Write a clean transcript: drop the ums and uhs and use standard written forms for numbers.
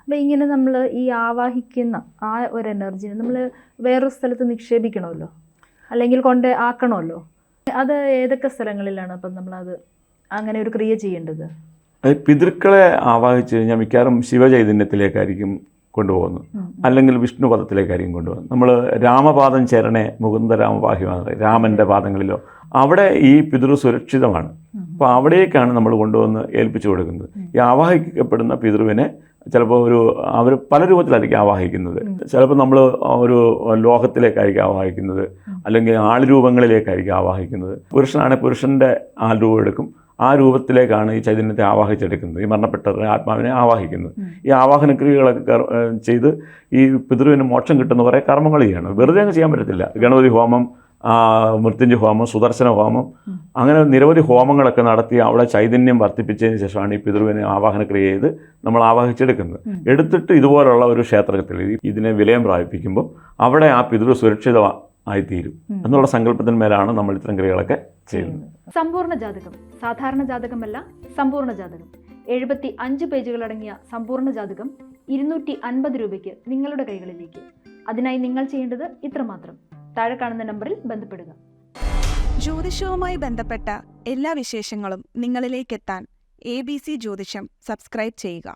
അപ്പം ഇങ്ങനെ നമ്മൾ ഈ ആവാഹിക്കുന്ന ആ ഒരു എനർജിനെ നമ്മൾ വേറൊരു സ്ഥലത്ത് നിക്ഷേപിക്കണമല്ലോ, അല്ലെങ്കിൽ കൊണ്ട് ആക്കണമല്ലോ. അത് ഏതൊക്കെ സ്ഥലങ്ങളിലാണ് അപ്പം നമ്മളത് അങ്ങനെ ഒരു ക്രിയ ചെയ്യേണ്ടത്? പിതൃക്കളെ ആവാഹിച്ചു കഴിഞ്ഞാൽ മിക്കവാറും ശിവചൈതന്യത്തിലേക്കായിരിക്കും കൊണ്ടുപോകുന്നത്, അല്ലെങ്കിൽ വിഷ്ണു പദത്തിലേക്കായിരിക്കും കൊണ്ടുപോകുന്നത്. നമ്മൾ രാമപാദം ചരണേ മുകുന്ദ രാമപാഹ്യമാണ്, രാമൻ്റെ പാദങ്ങളിലോ അവിടെ ഈ പിതൃ സുരക്ഷിതമാണ്. അപ്പോൾ അവിടേക്കാണ് നമ്മൾ കൊണ്ടുവന്ന് ഏൽപ്പിച്ചു കൊടുക്കുന്നത്. ഈ ആവാഹിക്കപ്പെടുന്ന പിതൃവിനെ ചിലപ്പോൾ അവർ പല രൂപത്തിലായിരിക്കും ആവാഹിക്കുന്നത്. ചിലപ്പോൾ നമ്മൾ ഒരു ലോഹത്തിലേക്കായിരിക്കും ആവാഹിക്കുന്നത്, അല്ലെങ്കിൽ ആൾരൂപങ്ങളിലേക്കായിരിക്കും ആവാഹിക്കുന്നത്. പുരുഷനാണെങ്കിൽ പുരുഷൻ്റെ ആൾരൂപം എടുക്കും, ആ രൂപത്തിലേക്കാണ് ഈ ചൈതന്യത്തെ ആവാഹിച്ചെടുക്കുന്നത്, ഈ മരണപ്പെട്ടവരുടെ ആത്മാവിനെ ആവാഹിക്കുന്നത്. ഈ ആവാഹന ക്രിയകളൊക്കെ ചെയ്ത് ഈ പിതൃവിന് മോക്ഷം കിട്ടുന്ന കുറേ കർമ്മങ്ങൾ ചെയ്യണം. വെറുതെ അങ്ങ് ചെയ്യാൻ പറ്റത്തില്ല. ഗണപതി ഹോമം, മൃത്യുഞ്ജയ ഹോമം, സുദർശന ഹോമം, അങ്ങനെ നിരവധി ഹോമങ്ങളൊക്കെ നടത്തി അവിടെ ചൈതന്യം വർദ്ധിപ്പിച്ചതിന് ശേഷമാണ് ഈ പിതൃവിനെ ആവാഹന ക്രിയ ചെയ്ത് നമ്മൾ ആവാഹിച്ചെടുക്കുന്നത്. എടുത്തിട്ട് ഇതുപോലുള്ള ഒരു ക്ഷേത്രത്തിൽ ഇതിനെ വിലയം പ്രാപിപ്പിക്കുമ്പോൾ അവിടെ ആ പിതൃ സുരക്ഷിതമായിത്തീരും എന്നുള്ള സങ്കല്പത്തിന്മേലാണ് നമ്മൾ ഇത്തരം ക്രിയകളൊക്കെ ചെയ്യുന്നത്. സമ്പൂർണ്ണ ജാതകം, സാധാരണ ജാതകമല്ല, സമ്പൂർണ്ണ ജാതകം. 75 പേജുകളടങ്ങിയ സമ്പൂർണ്ണ ജാതകം 250 രൂപയ്ക്ക് നിങ്ങളുടെ കൈകളിലേക്ക്. അതിനായി നിങ്ങൾ ചെയ്യേണ്ടത് ഇത്രമാത്രം: താഴെ കാണുന്ന നമ്പറിൽ ബന്ധപ്പെടുക. ജ്യോതിഷവുമായി ബന്ധപ്പെട്ട എല്ലാ വിശേഷങ്ങളും നിങ്ങളിലേക്കെത്താൻ ABC ജ്യോതിഷം സബ്സ്ക്രൈബ് ചെയ്യുക.